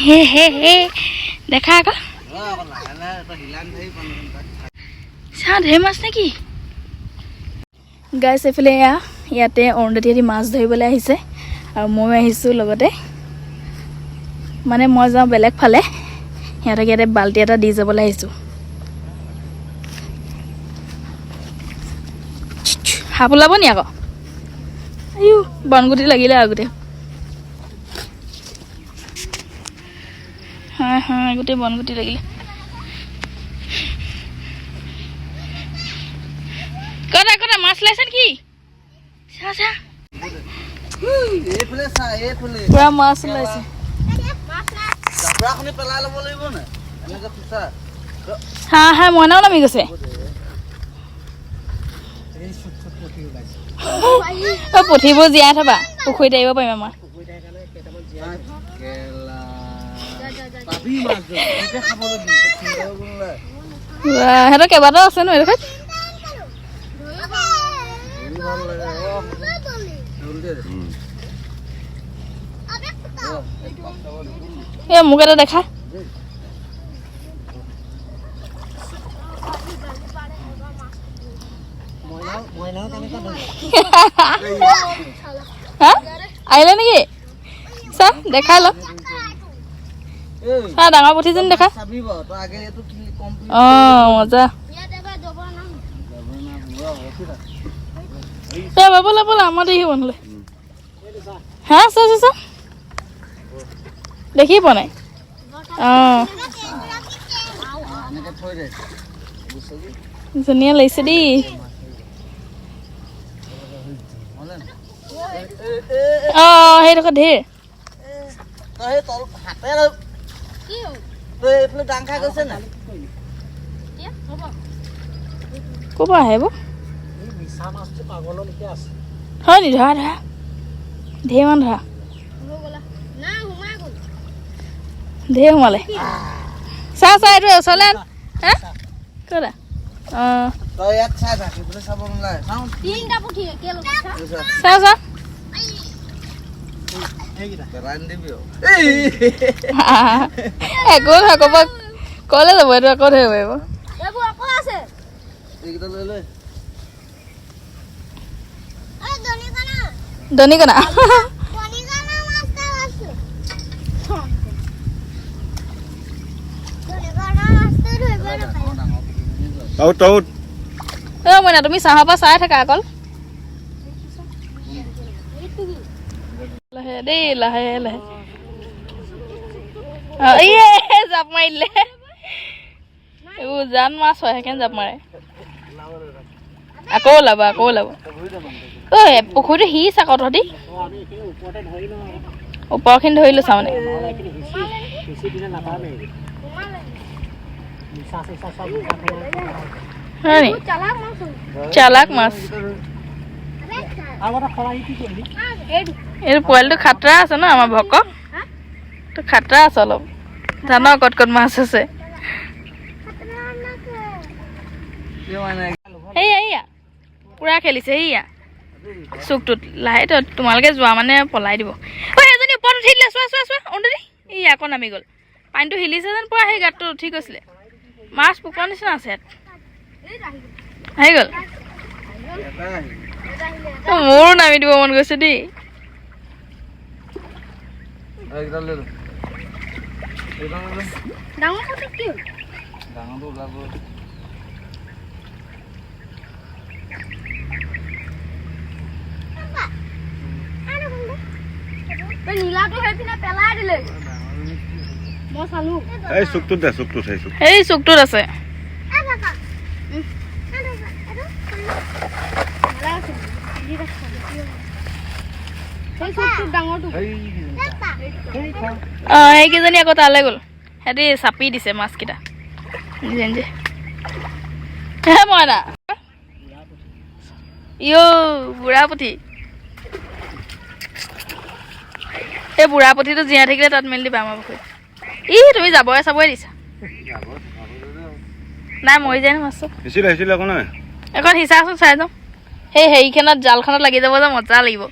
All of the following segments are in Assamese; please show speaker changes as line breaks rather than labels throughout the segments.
হে হে হে দেখা আকৌ চা ঢেৰ মাছ নেকি গাইছ এইফালে ইয়াতে অৰুন্ধতী মাছ ধৰিবলৈ আহিছে আৰু মই আহিছোঁ লগতে মানে মই যাওঁ বেলেগ ফালে সিহঁতক ইয়াতে বাল্টি এটা দি যাবলৈ আহিছোঁ সাপ ওলাব নি আকৌ আইও বনগুটি লাগিলে আগতে হ্যাঁ গোটেই বনগুটি লাগিলে কটা কটা মাছ লাইছে কি চা চা পুৰা মাছ ওলাইছে হা মইনাও নামি গৈছে পুঠিবোৰ জীয়াই থবা পুখুৰীত আহিব পাৰিম আমাৰ সিহঁতৰ কেইবাটাও আছে ন এইডোখৰত মোক এটা দেখা আহিলে নেকি চা দেখাই ল চা ডাঙৰ পুঠিজনী দেখা মজা ব'লা ব'লা আমাৰ দেখি বনলে হা চা চা চা দেখি পোৱা নাই ধুনীয়া লাগিছে দেই সেইডোখৰ ঢেৰ ক'ৰ পৰা আহে হয় নি ধৰা ধৰা ঢেৰ মান ধৰা ঢেৰ সোমালে চা চা এইটো ওচৰলৈ হা ক'তা চা চা একো ক'ব ক'লে যাব এইটো আকৌ ধৰিব পাৰিব দনিকণা মইনা তুমি চাহৰ পৰা চাই থাকা অকল লাহে দেই লাহে লাহে জাপ মাৰি দিলে এইবোৰ জান মাছ হয় সেইকাৰণে জাপ মাৰে আকৌ ওলাব পুখুৰীটো সিচ আকৌ তহঁতি ওপৰখিনি ধৰিলো চাওঁ মানে চালাক মাছ এইটো পোৱালিটো খাতৰা আছে ন আমাৰ ভক তো খাতৰা আছে অলপ জান ক'ত ক'ত মাছ আছে সেয়া পুৰা খেলিছে সেয়া চুকটোত লাহে তোমালোকে যোৱা মানে পলাই দিব এজনী ওপৰত উঠি দিলে চোৱা চোৱা চোৱা অৰুন্ধতী এই আকৌ নামি গ'ল পানীটো হিলিছে যেন পুৰা সেই গাঁতটো উঠি গৈছিলে মাছ পোকৰ নিচিনা আছে আহি গ'ল মোৰো নামি দিব মন গৈছে দেই এই চুকটোত আছে এইকেইজনী আকৌ তালৈ গ'ল সিহঁতি চাপি দিছে মাছকেইটা মইনা বুঢ়া পুঠি এই বুঢ়া পুঠিটো জীয়াই থাকিলে তাত মেলি দিবা আমাৰ পুখুৰীত তুমি যাবই চাবই দিছা নাই মৰি যায় ন মাছটো এখন সিঁচাচোন চাই যাওঁ সেই হেৰিখনত জালখনত লাগি যাব যে মজা লাগিব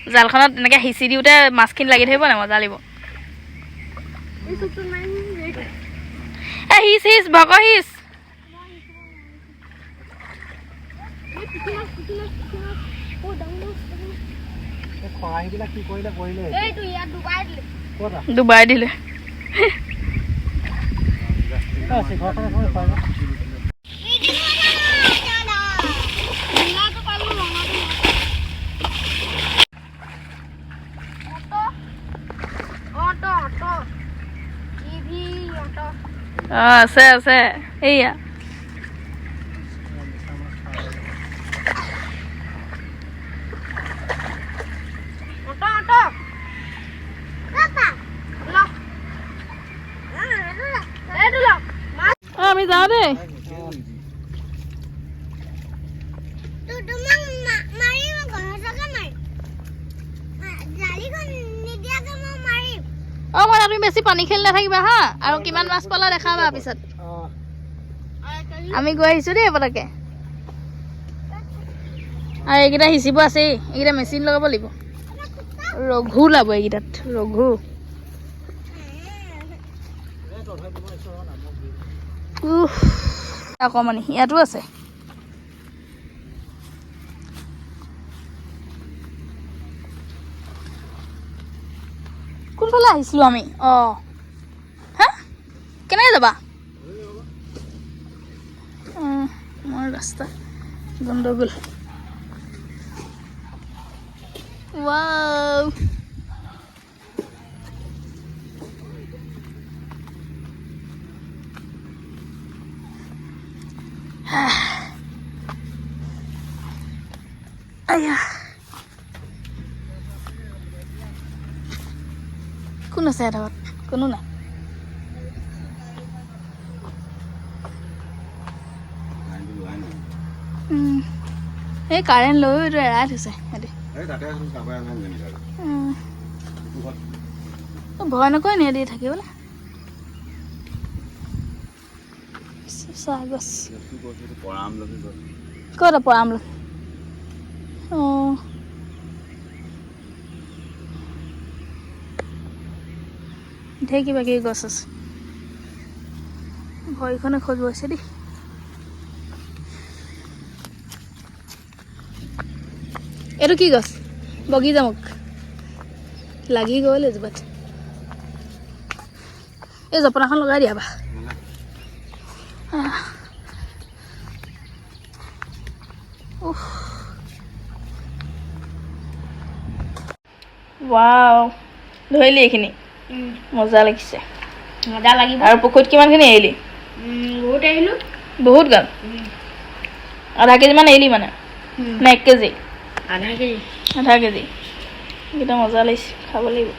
জালখনত এনেকৈ সিঁচি দিওঁতে মাছখিনি লাগি থাকিব নাই মজা লাগিব হিচ ভক হিচ ডুবাই দিলে আছে আছে এইয়া আমি যাওঁ দেই মই তুমি বেছি পানী খেলি নাথাকিবা হা আৰু কিমান মাছ পালা দেখাবা পিছত আমি গৈ আহিছো দেই পতকে আৰু এইকেইটা সিঁচিব আছেই এইকেইটা মেচিন লগাব লাগিব ৰঘু লাব এইকেইটাত ৰঘু অকমানি ইয়াতো আছে কোনফালে আহিছিলো আমি হা কেনেকৈ যাবা মোৰ ৰাস্তা গণ্ডগোল ৱাও আয়া কোন আছে এডালত কোনো নাই এই কাৰেণ্ট লৈ এৰাই থৈছে ভয় নকৰে নি দি থাকিবলৈ চাহ গছ ক'ত পৰামলখি অঁ ঢেৰ কিবা কিবি গছ আছে ভৰিখনে খজুৱাইছে দেই এইটো কি গছ বগী জামুক লাগি গ'ল এজোপাত এই জপনাখন লগাই দিয়া বা ৱাও ধৰিলি এইখিনি মজা লাগিছে মজা লাগিব আৰু পুখুৰীত কিমানখিনি এৰিলি বহুত এৰিলোঁ বহুত গাল আধা কেজি মান এৰিলি মানে নে 1 কেজি আধা কেজি এইকেইটা মজা লাগিছে খাব লাগিব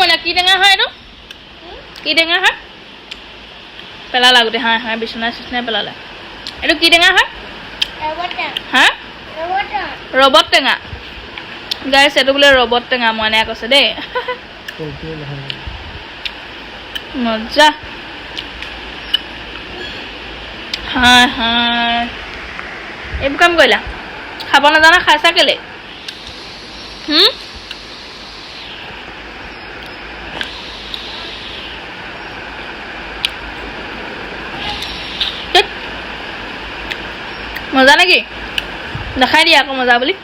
মানে কি টেঙা হয় এইটো কি টেঙা হয় পেলালা গোটেই হাঁহ হাঁহ বিচনাই চিচনাই পেলালে এইটো কি টেঙা হয় হা ৰবট টেঙা গাইছ এইটো বোলে ৰবট টেঙা মই এনে কৈছে দেই মজা হাঁহ হাঁহ এইবোৰ কাম কৰিলা খাব নাজানা খাইছা কেলে মজা নেকি দেখাই দিয়া আকৌ মজা বুলি